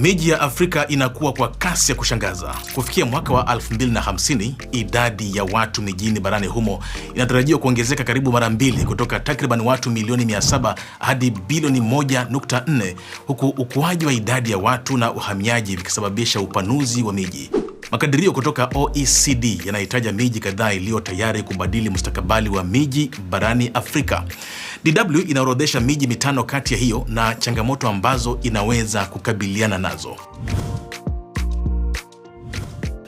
Miji ya Afrika inakuwa kwa kasi ya kushangaza. Kufikia mwaka wa 2050, idadi ya watu mijini barani humo inatarajiwa kuongezeka karibu mara mbili, kutoka takriban watu milioni 700 hadi bilioni 1.4, huku ukuaji wa idadi ya watu na uhamiaji vikisababisha upanuzi wa miji. Makadirio kutoka OECD yanahitaja miji kadhaa iliyo tayari kubadili mustakabali wa miji barani Afrika. DW inaorodhesha miji mitano kati ya hiyo na changamoto ambazo inaweza kukabiliana nazo.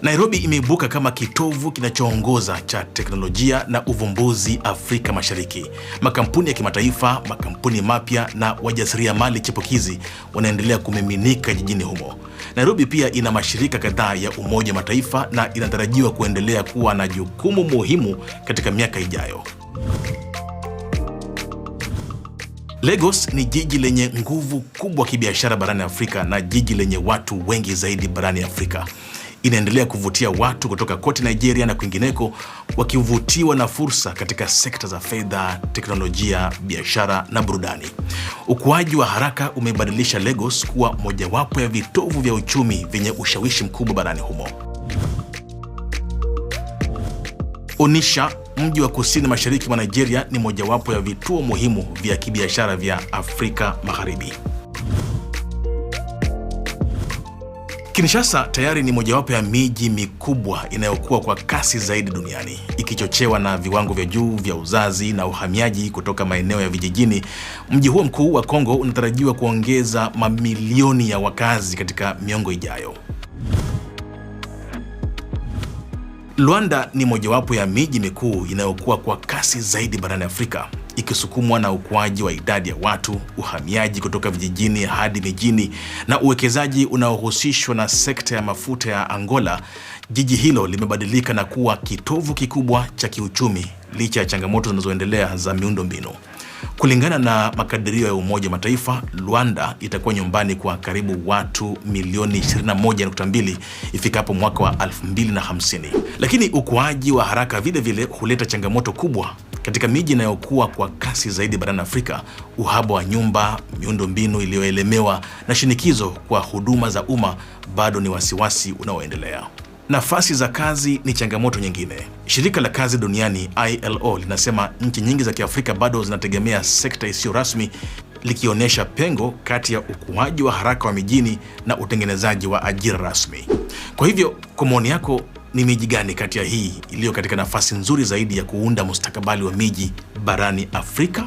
Nairobi imeibuka kama kitovu kinachoongoza cha teknolojia na uvumbuzi Afrika Mashariki. Makampuni ya kimataifa, makampuni mapya na wajasiriamali chipukizi wanaendelea kumiminika jijini humo. Nairobi pia ina mashirika kadhaa ya Umoja wa Mataifa na inatarajiwa kuendelea kuwa na jukumu muhimu katika miaka ijayo. Lagos ni jiji lenye nguvu kubwa kibiashara barani Afrika na jiji lenye watu wengi zaidi barani Afrika. Inaendelea kuvutia watu kutoka kote Nigeria na kwingineko, wakivutiwa na fursa katika sekta za fedha, teknolojia, biashara na burudani. Ukuaji wa haraka umebadilisha Lagos kuwa mojawapo ya vitovu vya uchumi vyenye ushawishi mkubwa barani humo. Onitsha, mji wa kusini mashariki mwa Nigeria, ni mojawapo ya vituo muhimu vya kibiashara vya Afrika Magharibi. Kinshasa tayari ni mojawapo ya miji mikubwa inayokuwa kwa kasi zaidi duniani, ikichochewa na viwango vya juu vya uzazi na uhamiaji kutoka maeneo ya vijijini. Mji huo mkuu wa Kongo unatarajiwa kuongeza mamilioni ya wakazi katika miongo ijayo. Luanda ni mojawapo ya miji mikuu inayokuwa kwa kasi zaidi barani Afrika, ikisukumwa na ukuaji wa idadi ya watu, uhamiaji kutoka vijijini hadi mijini na uwekezaji unaohusishwa na sekta ya mafuta ya Angola. Jiji hilo limebadilika na kuwa kitovu kikubwa cha kiuchumi licha ya changamoto zinazoendelea za miundombinu. Kulingana na makadirio ya Umoja wa Mataifa, Luanda itakuwa nyumbani kwa karibu watu milioni 21.2 ifikapo mwaka wa 2050. Lakini ukuaji wa haraka vile vile huleta changamoto kubwa. Katika miji inayokuwa kwa kasi zaidi barani Afrika, uhaba wa nyumba, miundombinu iliyoelemewa na shinikizo kwa huduma za umma bado ni wasiwasi unaoendelea. Nafasi za kazi ni changamoto nyingine. Shirika la kazi duniani ILO linasema nchi nyingi za Kiafrika bado zinategemea sekta isiyo rasmi, likionyesha pengo kati ya ukuaji wa haraka wa mijini na utengenezaji wa ajira rasmi. Kwa hivyo, kwa maoni yako, ni miji gani kati ya hii iliyo katika nafasi nzuri zaidi ya kuunda mustakabali wa miji barani Afrika?